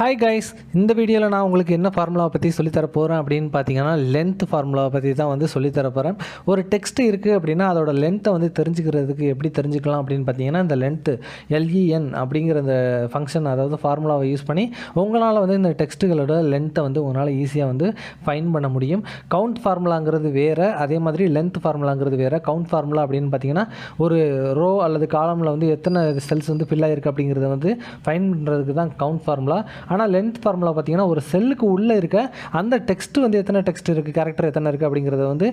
Hi guys, இந்த வீடியோவில் நான் உங்களுக்கு என்ன ஃபார்முலாவை பற்றி சொல்லித்தர போகிறேன் அப்படின்னு பார்த்தீங்கன்னா லென்த் ஃபார்முலாவை பற்றி தான் வந்து சொல்லித்தர போகிறேன். ஒரு டெக்ஸ்ட் இருக்குது அப்படின்னா அதோட லென்த்தை வந்து தெரிஞ்சுக்கிறதுக்கு எப்படி தெரிஞ்சுக்கலாம் அப்படின்னு பார்த்தீங்கன்னா இந்த லென்த்து LEN அப்படிங்கிற இந்த ஃபங்க்ஷன், அதாவது ஃபார்முலாவை யூஸ் பண்ணி உங்களால் வந்து இந்த டெக்ஸ்ட்டுகளோட லென்த்தை வந்து உங்களால் ஈஸியாக வந்து ஃபைன் பண்ண முடியும். கவுண்ட் ஃபார்முலாங்கிறது வேறு, அதே மாதிரி லென்த் ஃபார்முலாங்கிறது வேறு. கவுண்ட் ஃபார்முலா அப்படின்னு பார்த்தீங்கன்னா ஒரு ரோ அல்லது காலமில் வந்து எத்தனை செல்ஸ் வந்து ஃபில் ஆகிருக்கு அப்படிங்கிறத வந்து ஃபைன் பண்ணுறதுக்கு தான் கவுண்ட் ஃபார்முலா. ஆனால் லென்த் ஃபார்முலா பார்த்தீங்கன்னா ஒரு செல்லுக்கு உள்ளே இருக்க அந்த டெக்ஸ்ட் வந்து எத்தனை டெக்ஸ்ட் இருக்குது, கேரக்டர் எத்தனை இருக்குது அப்படிங்கிறத வந்து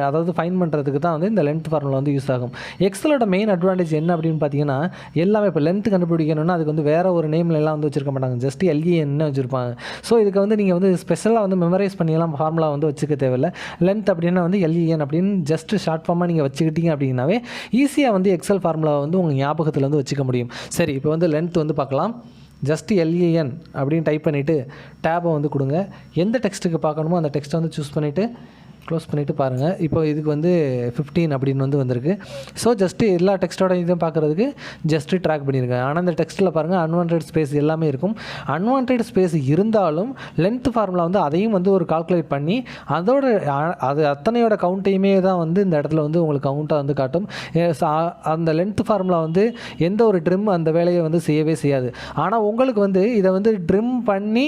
அதாவது ஃபைன் பண்ணுறதுக்கு தான் வந்து இந்த லென்த் ஃபார்முலா வந்து யூஸ் ஆகும். எக்ஸலோட மெயின் அட்வான்டேஜ் என்ன அப்படின்னு பார்த்தீங்கன்னா எல்லாமே இப்போ லென்த் கண்டுபிடிக்கணும்னா அதுக்கு வந்து வேறு ஒரு நேம்ல எல்லாம் வந்து வச்சுருக்க மாட்டாங்க, ஜஸ்ட் LEN வச்சுருப்பாங்க. ஸோ இதுக்கு வந்து நீங்கள் வந்து ஸ்பெஷலாக வந்து மெமரைஸ் பண்ணியெல்லாம் ஃபார்முலா வந்து வச்சுக்க தேவையில்லை. லென்த் அப்படின்னா வந்து LEN அப்படின்னு ஜஸ்ட் ஷார்ட் ஃபார்மாக நீங்கள் வச்சுக்கிட்டீங்க அப்படின்னாவே ஈஸியாக வந்து எக்ஸல் ஃபார்முலாவை வந்து உங்கள் ஞாபகத்தில் வந்து வச்சுக்க முடியும். சரி, இப்போ வந்து லென்த் வந்து பார்க்கலாம். ஜஸ்ட் LEN அப்படின்னு டைப் பண்ணிவிட்டு டேபை வந்து கொடுங்க. எந்த டெக்ஸ்ட்டுக்கு பார்க்கணுமோ அந்த டெக்ஸ்ட்டை வந்து சூஸ் பண்ணிவிட்டு க்ளோஸ் பண்ணிவிட்டு பாருங்கள். இப்போ இதுக்கு வந்து 15 அப்படின்னு வந்து வந்திருக்கு. ஸோ ஜஸ்ட்டு எல்லா டெக்ஸ்ட்டோட இதுவும் பார்க்குறதுக்கு ஜஸ்ட்டு ட்ராக் பண்ணியிருக்கேன். ஆனால் இந்த டெக்ஸ்ட்டில் பாருங்கள் அன்வான்ட் ஸ்பேஸ் எல்லாமே இருக்கும். அன்வான்ட் ஸ்பேஸ் இருந்தாலும் லென்த் ஃபார்முலா வந்து அதையும் வந்து ஒரு கால்குலேட் பண்ணி அதோட அது அத்தனையோட கவுண்ட்டையுமே தான் வந்து இந்த இடத்துல வந்து உங்களுக்கு கவுண்ட்டாக வந்து காட்டும். அந்த லென்த் ஃபார்முலா வந்து எந்த ஒரு ட்ரிம் அந்த வேலையை வந்து செய்யவே செய்யாது. ஆனால் உங்களுக்கு வந்து இதை வந்து ட்ரிம் பண்ணி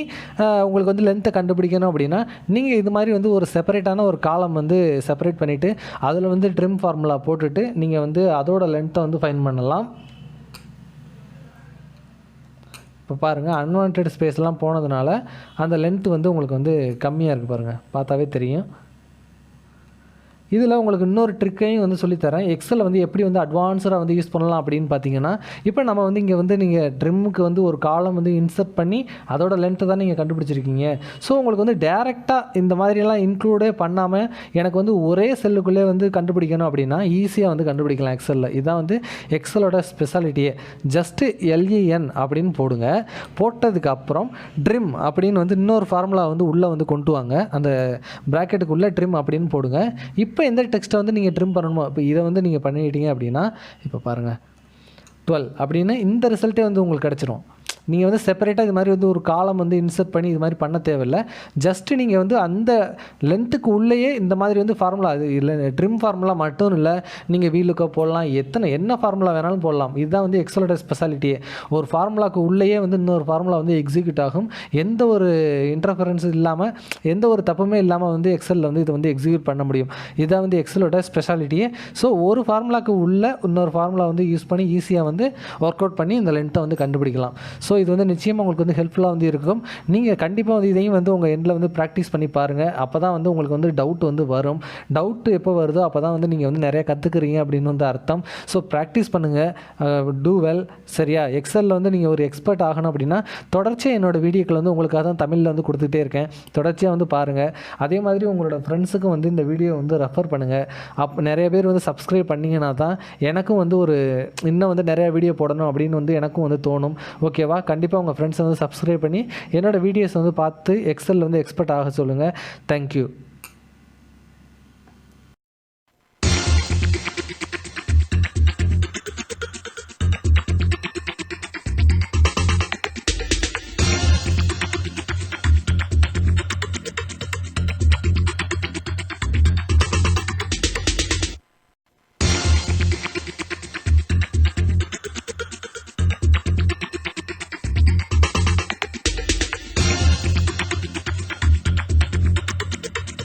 உங்களுக்கு வந்து லென்த்தை கண்டுபிடிக்கணும் அப்படின்னா நீங்கள் இது மாதிரி வந்து ஒரு செப்பரேட்டான ஒரு காலம் வந்து செப்பரேட் பண்ணிவிட்டு அதில் வந்து ட்ரிம் ஃபார்முலா போட்டுட்டு நீங்கள் வந்து அதோட லென்த்தை வந்து ஃபைன் பண்ணலாம். இப்போ பாருங்கள் அன்வான்ட் ஸ்பேஸ்லாம் போனதுனால அந்த லென்த் வந்து உங்களுக்கு வந்து கம்மியாக இருக்குது. பாருங்கள், பார்த்தாவே தெரியும். இதில் உங்களுக்கு இன்னொரு ட்ரிக்கையும் வந்து சொல்லித்தரேன். எக்ஸலில் வந்து எப்படி வந்து அட்வான்ஸாக வந்து யூஸ் பண்ணலாம் அப்படின்னு பார்த்தீங்கன்னா, இப்போ நம்ம வந்து இங்கே வந்து நீங்கள் ட்ரிம்முக்கு வந்து ஒரு காலம் வந்து இன்சர்ட் பண்ணி அதோட லென்த்தை தான் நீங்கள் கண்டுபிடிச்சிருக்கீங்க. ஸோ உங்களுக்கு வந்து டேரெக்டாக இந்த மாதிரியெல்லாம் இன்க்ளூடே பண்ணாமல் எனக்கு வந்து ஒரே செல்லுக்குள்ளே வந்து கண்டுபிடிக்கணும் அப்படின்னா ஈஸியாக வந்து கண்டுபிடிக்கலாம் எக்ஸலில். இதுதான் வந்து எக்ஸலோட ஸ்பெஷாலிட்டியே. ஜஸ்ட்டு LEN அப்படின்னு போடுங்க. போட்டதுக்கப்புறம் ட்ரிம் அப்படின்னு வந்து இன்னொரு ஃபார்முலா வந்து உள்ளே வந்து கொண்டு வாங்க. அந்த ப்ராக்கெட்டுக்குள்ளே ட்ரிம் அப்படின்னு போடுங்க. இப்போ எந்த டெக்ஸ்ட்டை வந்து நீங்கள் ட்ரிம் பண்ணணுமோ இப்போ இதை வந்து நீங்கள் பண்ணிட்டீங்க அப்படின்னா இப்போ பாருங்கள் 12 அப்படின்னு இந்த ரிசல்ட்டே வந்து உங்களுக்கு கிடச்சிரும். நீங்கள் வந்து செப்பரேட்டாக இது மாதிரி வந்து ஒரு காலம் வந்து இன்சர்ட் பண்ணி இது மாதிரி பண்ண தேவையில்லை. ஜஸ்ட்டு நீங்கள் வந்து அந்த லென்த்துக்கு உள்ளேயே இந்த மாதிரி வந்து ஃபார்முலா, அது இல்லை ட்ரிம் ஃபார்முலா மட்டும் இல்லை, நீங்கள் வீலுக்கோ போடலாம், என்ன ஃபார்முலா வேணாலும் போடலாம். இதுதான் வந்து எக்ஸலோட ஸ்பெஷாலிட்டியே. ஒரு ஃபார்முலாவுக்கு உள்ளேயே வந்து இன்னொரு ஃபார்முலா வந்து எக்ஸிக்யூட் ஆகும். எந்த ஒரு இன்டர்ஃபரன்ஸ் இல்லாமல், எந்த ஒரு தப்புமே இல்லாமல் வந்து எக்ஸலில் வந்து இதை வந்து எக்ஸிக்யூட் பண்ண முடியும். இதுதான் வந்து எக்ஸலோட ஸ்பெஷாலிட்டியே. ஸோ ஒரு ஃபார்முலாவுக்கு உள்ள இன்னொரு ஃபார்முலா வந்து யூஸ் பண்ணி ஈஸியாக வந்து ஒர்க் அவுட் பண்ணி இந்த லென்த்தை வந்து கண்டுபிடிக்கலாம். ஸோ இது வந்து நிச்சயமாக உங்களுக்கு வந்து ஹெல்ப்ஃபுல்லாக வந்து இருக்கும். நீங்கள் கண்டிப்பாக வந்து இதையும் வந்து உங்கள் எண்டில் வந்து ப்ராக்டிஸ் பண்ணி பாருங்கள். அப்போ தான் வந்து உங்களுக்கு வந்து டவுட் வந்து வரும். டவுட்டு எப்போ வருதோ அப்போ தான் வந்து நீங்கள் வந்து நிறையா கற்றுக்குறீங்க அப்படின்னு வந்து அர்த்தம். ஸோ ப்ராக்டிஸ் பண்ணுங்கள், டூ வெல். சரியா? எக்ஸலில் வந்து நீங்கள் ஒரு எக்ஸ்பர்ட் ஆகணும் அப்படின்னா தொடர்ச்சியாக என்னோடய வீடியோக்கள் வந்து உங்களுக்காக தான் தமிழில் வந்து கொடுத்துட்டே இருக்கேன். தொடர்ச்சியாக வந்து பாருங்கள். அதே மாதிரி உங்களோட ஃப்ரெண்ட்ஸுக்கும் வந்து இந்த வீடியோ வந்து ரெஃபர் பண்ணுங்கள். நிறைய பேர் வந்து சப்ஸ்கிரைப் பண்ணிங்கன்னா தான் எனக்கும் வந்து ஒரு இன்னும் வந்து நிறையா வீடியோ போடணும் அப்படின்னு வந்து எனக்கும் வந்து தோணும். ஓகேவா? கண்டிப்பாக உங்கள் ஃப்ரெண்ட்ஸை வந்து சப்ஸ்கிரைப் பண்ணி என்னோடய வீடியோஸ் வந்து பார்த்து எக்ஸலில் வந்து எக்ஸ்பர்ட் ஆக சொல்லுங்கள். தேங்க்யூ.